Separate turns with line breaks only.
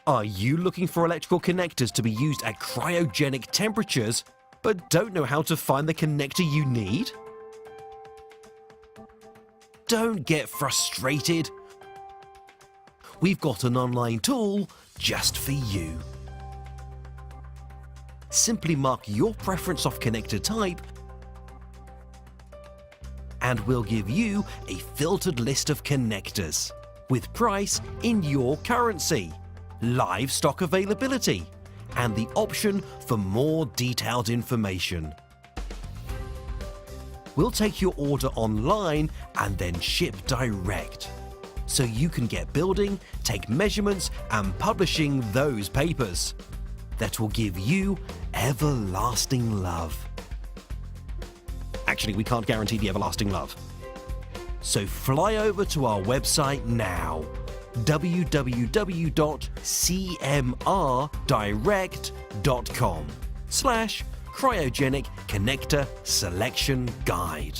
Are you looking for electrical connectors to be used at cryogenic temperatures, but don't know how to find the connector you need? Don't get frustrated. We've got an online tool just for you. Simply mark your preference of connector type and we'll give you a filtered list of connectors with price in your currency, live stock availability, and the option for more detailed information. We'll take your order online and then ship direct, so you can get building, take measurements, and publishing those papers that will give you everlasting love. Actually, we can't guarantee the everlasting love. So fly over to our website now, www.cmrdirect.com/cryogenic connector selection guide.